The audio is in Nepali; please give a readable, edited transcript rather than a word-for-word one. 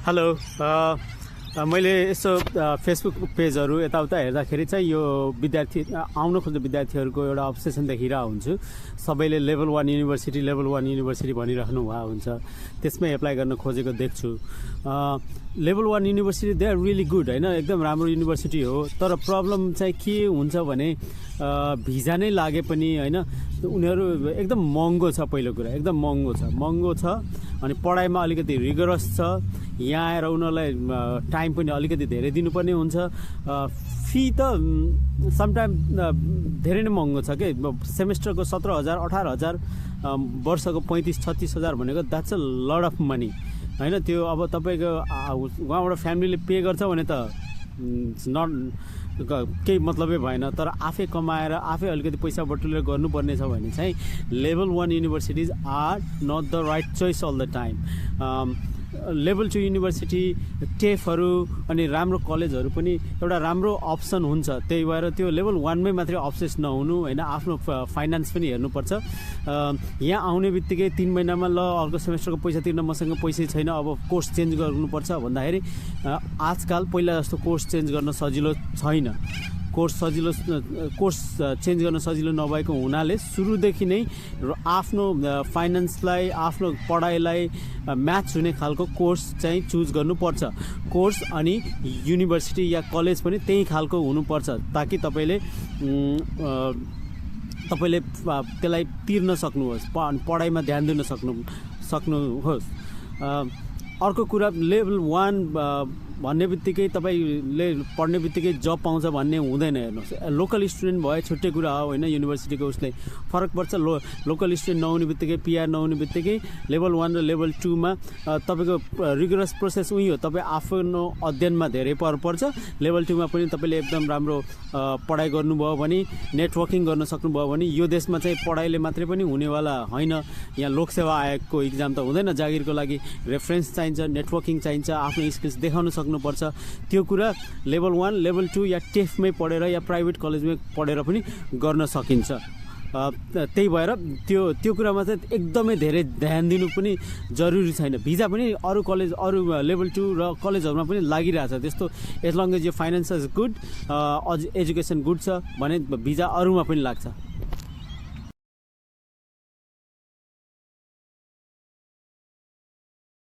हेलो मैले यसो फेसबुक पेजहरू यताउता हेर्दाखेरि चाहिँ यो विद्यार्थी आउन खोज्ने विद्यार्थीहरूको एउटा अब्सेसन देखिरहेको हुन्छु। सबैले लेभल 1 युनिभर्सिटी भनिराख्नु भएको हुन्छ, त्यसमै एप्लाई गर्न खोजेको देख्छु। Level 1 university they are really good होइन, एकदम राम्रो युनिभर्सिटी हो। तर प्रब्लम चाहिँ के हुन्छ भने भिजा नै लागे पनि होइन, उनीहरू एकदम महँगो छ। पहिलो कुरा एकदम महँगो छ अनि पढाइमा अलिकति रिगरस छ। यहाँ आएर उनीहरूलाई टाइम पनि अलिकति धेरै दिनुपर्ने हुन्छ। फी त समटाइम धेरै नै महँगो छ के। सेमेस्टरको 17,000 18,000, वर्षको 35-36 हजार भनेको that's a lot of money होइन। त्यो अब तपाईँको उहाँबाट फ्यामिलीले पे गर्छ भने त नट केही मतलबै भएन। तर आफै कमाएर आफै अलिकति पैसा बटुलेर गर्नुपर्ने छ भने चाहिँ level 1 universities are not the right choice all the time. Level 2 university टेफहरू अनि राम्रो कलेजहरू पनि एउटा राम्रो अप्सन हुन्छ। त्यही भएर त्यो लेभल 1 मै मात्रै अब्सेस नहुनु होइन, आफ्नो फाइनेन्स पनि हेर्नुपर्छ। यहाँ आउने बित्तिकै 3 महिनामा ल अर्को सेमेस्टरको पैसा तिर्न मसँग पैसै छैन, अब कोर्स चेन्ज गर्नुपर्छ भन्दाखेरि आजकल पहिला जस्तो कोर्स चेन्ज गर्न सजिलो छैन। कोर्स चेन्ज गर्न सजिलो नभएको हुनाले सुरुदेखि नै आफ्नो फाइनेन्सलाई आफ्नो पढाइलाई म्याच हुने खालको कोर्स चाहिँ चुज गर्नुपर्छ। कोर्स अनि युनिभर्सिटी या कलेज पनि त्यही खालको हुनुपर्छ ताकि तपाईँले त्यसलाई तिर्न सक्नुहोस्, पढाइमा ध्यान दिन सक्नुहोस्। अर्को कुरा लेभल 1 भन्ने बित्तिकै तपाईँले पढ्ने बित्तिकै जब पाउँछ भन्ने हुँदैन। हेर्नुहोस्, लोकल स्टुडेन्ट भए छुट्टै कुरा हो होइन, युनिभर्सिटीको उसले फरक पर्छ। लोकल स्टुडेन्ट नहुने बित्तिकै पिआर नहुने बित्तिकै लेभल 1 र लेभल 2 मा तपाईँको रिगरस प्रोसेस उही हो। तपाईँ आफ्नो अध्ययनमा धेरै पर्छ। लेभल 2 मा पनि तपाईँले एकदम राम्रो पढाइ गर्नुभयो भने, नेटवर्किङ गर्न सक्नुभयो भने यो देशमा चाहिँ पढाइले मात्रै पनि हुनेवाला होइन। यहाँ लोकसेवा आयोगको इक्जाम त हुँदैन, जागिरको लागि रेफरेन्स चाहिन्छ, नेटवर्किङ चाहिन्छ, आफ्नो स्किल्स देखाउन सक्नुपर्छ। त्यो कुरा लेभल 1 लेभल 2 या टेफमै पढेर या प्राइभेट कलेजमै पढेर पनि गर्न सकिन्छ। त्यही भएर त्यो कुरामा चाहिँ एकदमै धेरै ध्यान दिनु पनि जरुरी छैन। भिजा पनि अरू कलेज अरू लेभल 2 र कलेजहरूमा पनि लागिरहेछ त्यस्तो। एज लङ एज यो finance is good, education good छ भने भिजा अरूमा पनि लाग्छ।